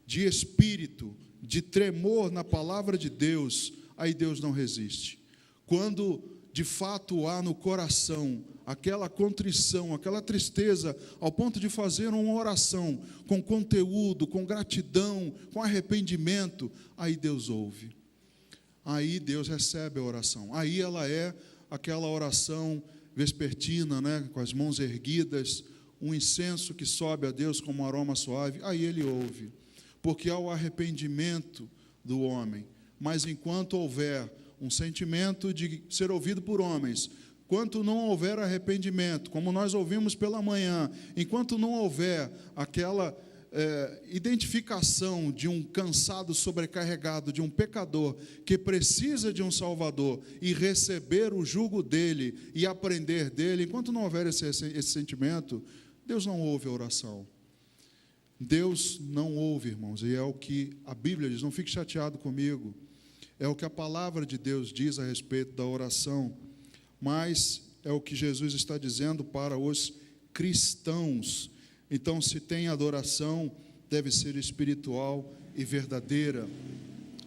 de espírito, de tremor na palavra de Deus, aí Deus não resiste. Quando de fato há no coração aquela contrição, aquela tristeza, ao ponto de fazer uma oração com conteúdo, com gratidão, com arrependimento, aí Deus ouve. Aí Deus recebe a oração. Aí ela é aquela oração vespertina, né, com as mãos erguidas, um incenso que sobe a Deus como um aroma suave, aí Ele ouve, porque há o arrependimento do homem. Mas enquanto houver um sentimento de ser ouvido por homens, enquanto não houver arrependimento, como nós ouvimos pela manhã, enquanto não houver aquela identificação de um cansado sobrecarregado, de um pecador que precisa de um Salvador e receber o jugo dele e aprender dele, enquanto não houver esse sentimento, Deus não ouve a oração. Deus não ouve, irmãos, e é o que a Bíblia diz. Não fique chateado comigo, é o que a palavra de Deus diz a respeito da oração, mas é o que Jesus está dizendo para os cristãos. Então, se tem adoração, deve ser espiritual e verdadeira.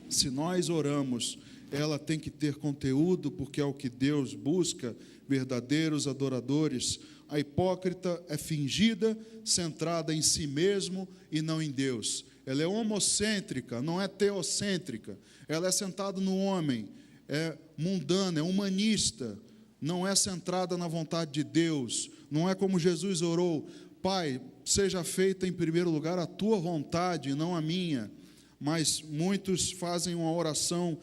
Se nós oramos, ela tem que ter conteúdo, porque é o que Deus busca, verdadeiros adoradores. A hipócrita é fingida, centrada em si mesmo e não em Deus. Ela é homocêntrica, não é teocêntrica. Ela é centrada no homem, é mundana, é humanista, não é centrada na vontade de Deus. Não é como Jesus orou: Pai, seja feita em primeiro lugar a tua vontade, não a minha. Mas muitos fazem uma oração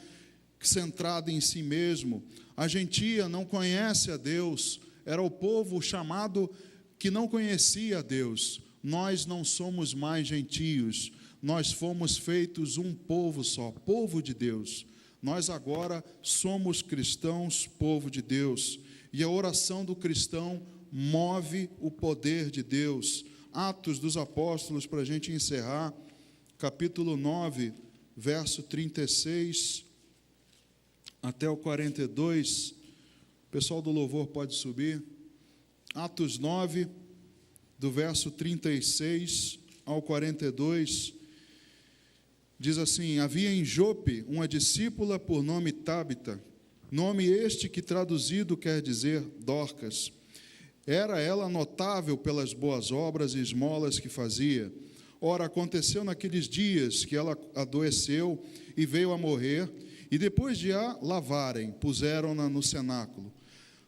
centrada em si mesmo. A gentia não conhece a Deus, era o povo chamado que não conhecia a Deus. Nós não somos mais gentios, nós fomos feitos um povo só, povo de Deus. Nós agora somos cristãos, povo de Deus. E a oração do cristão move o poder de Deus. Atos dos Apóstolos, para a gente encerrar, capítulo 9, verso 36 até o 42. O pessoal do louvor pode subir. Atos 9, do verso 36 ao 42, diz assim: havia em Jope uma discípula por nome Tábita, nome este que traduzido quer dizer Dorcas. Era ela notável pelas boas obras e esmolas que fazia. Ora, aconteceu naqueles dias que ela adoeceu e veio a morrer, e depois de a lavarem, puseram-na no cenáculo.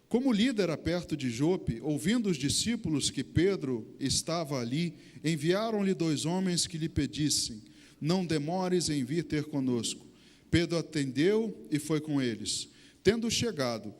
Como Lida era perto de Jope, ouvindo os discípulos que Pedro estava ali, enviaram-lhe 2 homens que lhe pedissem: não demores em vir ter conosco. Pedro atendeu e foi com eles. Tendo chegado,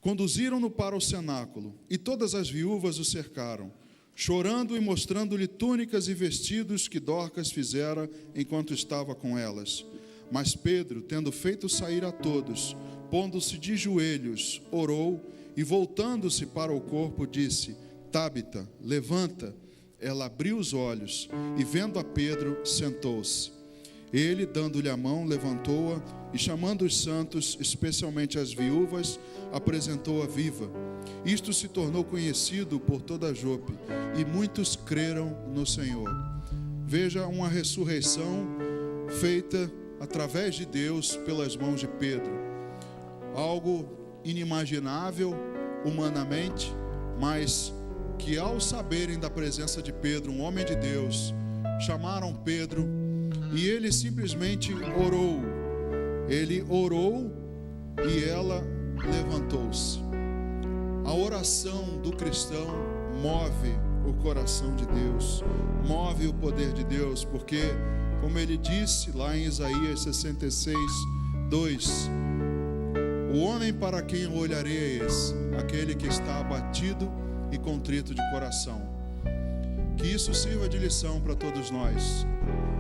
conduziram-no para o cenáculo, e todas as viúvas o cercaram, chorando e mostrando-lhe túnicas e vestidos que Dorcas fizera enquanto estava com elas. Mas Pedro, tendo feito sair a todos, pondo-se de joelhos, orou e, voltando-se para o corpo, disse: Tábita, levanta. Ela abriu os olhos e, vendo a Pedro, sentou-se. Ele, dando-lhe a mão, levantou-a e, chamando os santos, especialmente as viúvas, apresentou-a viva. Isto se tornou conhecido por toda Jope, e muitos creram no Senhor. Veja uma ressurreição feita através de Deus pelas mãos de Pedro. Algo inimaginável humanamente, mas que, ao saberem da presença de Pedro, um homem de Deus, chamaram Pedro e ele simplesmente orou. Ele orou e ela levantou-se. A oração do cristão move o coração de Deus, move o poder de Deus, porque, como ele disse lá em Isaías 66, 2, o homem para quem eu olharei é esse, aquele que está abatido e contrito de coração. Que isso sirva de lição para todos nós,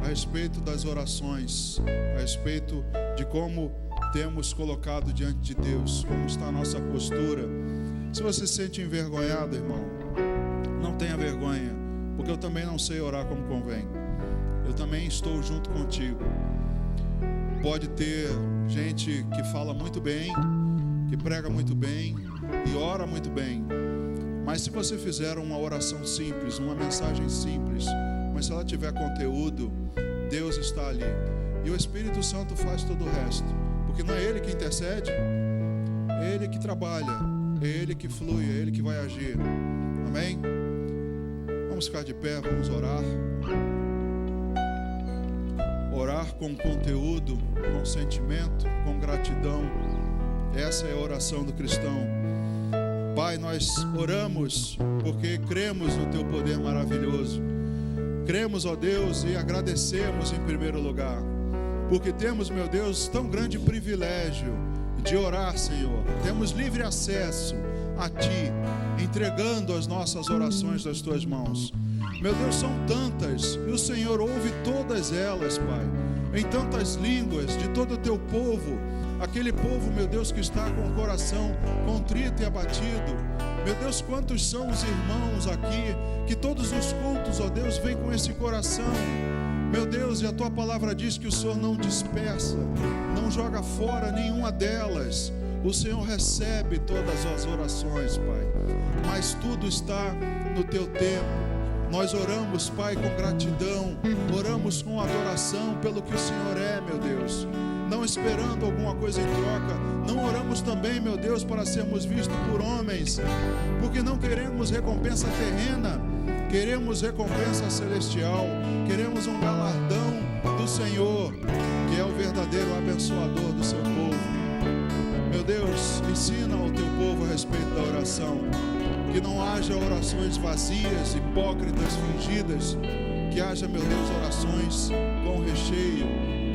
a respeito das orações, a respeito de como temos colocado diante de Deus, como está a nossa postura. Se você se sente envergonhado, irmão, não tenha vergonha, porque eu também não sei orar como convém. Eu também estou junto contigo. Pode ter gente que fala muito bem, que prega muito bem e ora muito bem. Mas se você fizer uma oração simples, uma mensagem simples, mas se ela tiver conteúdo, Deus está ali. E o Espírito Santo faz todo o resto. Porque não é Ele que intercede, é Ele que trabalha, é Ele que flui, é Ele que vai agir. Amém? Vamos ficar de pé, vamos orar. Orar com conteúdo, com sentimento, com gratidão. Essa é a oração do cristão. Pai, nós oramos porque cremos no Teu poder maravilhoso. Cremos, ó Deus, e agradecemos em primeiro lugar, porque temos, meu Deus, tão grande privilégio de orar, Senhor. Temos livre acesso a Ti, entregando as nossas orações das Tuas mãos. Meu Deus, são tantas, e o Senhor ouve todas elas, Pai, em tantas línguas, de todo o Teu povo, aquele povo, meu Deus, que está com o coração contrito e abatido. Meu Deus, quantos são os irmãos aqui, que todos os cultos, ó Deus, vêm com esse coração. Meu Deus, e a Tua palavra diz que o Senhor não dispersa, não joga fora nenhuma delas. O Senhor recebe todas as orações, Pai, mas tudo está no Teu tempo. Nós oramos, Pai, com gratidão, oramos com adoração pelo que o Senhor é, meu Deus, não esperando alguma coisa em troca. Não oramos também, meu Deus, para sermos vistos por homens, porque não queremos recompensa terrena, queremos recompensa celestial, queremos um galardão do Senhor, que é o verdadeiro abençoador do Seu povo. Meu Deus, ensina ao Teu povo a respeito da oração, que não haja orações vazias, hipócritas, fingidas, que haja, meu Deus, orações com recheio,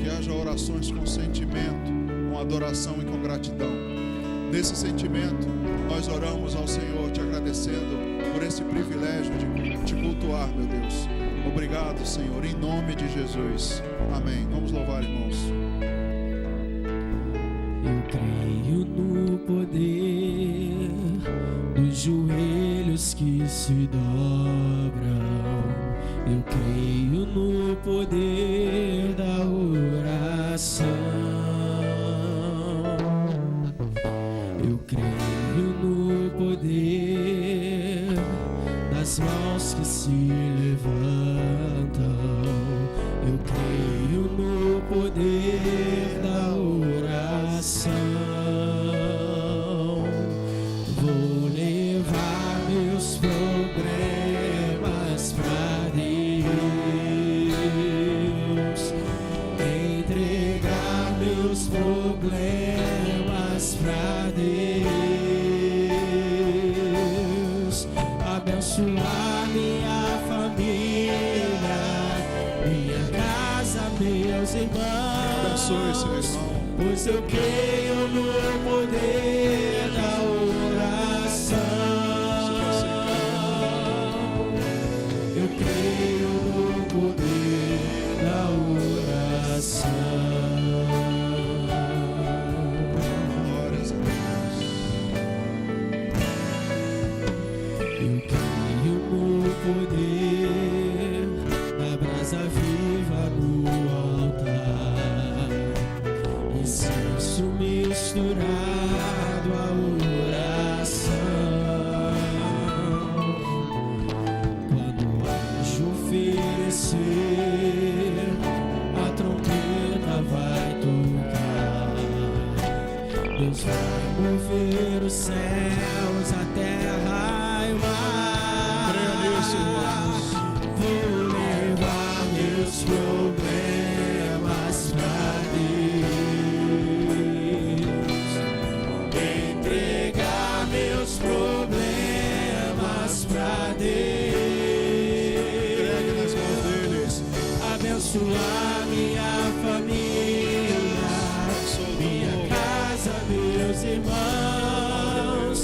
que haja orações com sentimento, com adoração e com gratidão. Nesse sentimento, nós oramos ao Senhor, te agradecendo por esse privilégio de te cultuar, meu Deus. Obrigado, Senhor, em nome de Jesus. Amém. Vamos louvar, irmãos. Eu creio no poder dos joelhos que se dobram. Eu creio no poder da oração. Eu creio no poder das mãos que se levantam. Eu creio no poder da oração. Vou levar meus problemas pra Deus, entregar meus problemas pra Deus, abençoar minha família, minha casa, meus irmãos. Abençoe esse irmão, Pois eu creio no poder da oração. Eu creio no poder da oração. poder da brasa viva no altar, incenso misturado à oração. Quando o anjo oferecer, a trombeta vai tocar. Deus vai mover os céus, a terra e o mar. Creia nisso, irmãos. Vou levar meus problemas pra Deus, entregar meus problemas pra Deus, Entregue nas mãos deles. abençoar minha família, minha casa, meus irmãos,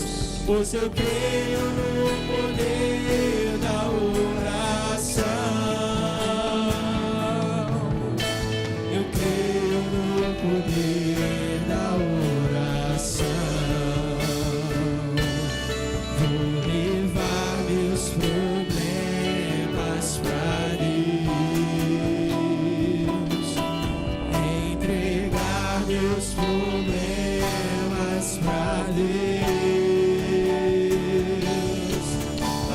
pois eu creio no poder da oração. Eu creio no poder da oração. Vou levar meus problemas pra Deus, entregar meus problemas pra Deus,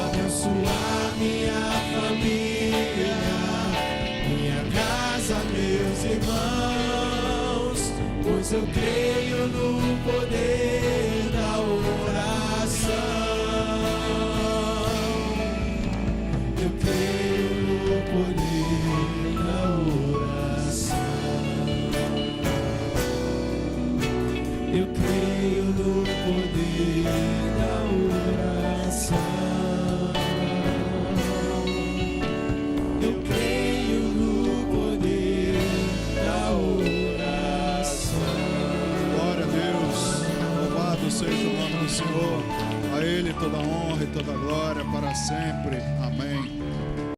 abençoar minha família, minha casa, meus irmãos, pois eu creio no poder da oração. Eu creio no poder da oração. Eu creio no poder da oração. Eu creio no poder da oração. Glória a Deus. Louvado seja o nome do Senhor. A Ele toda honra e toda glória para sempre. Amém.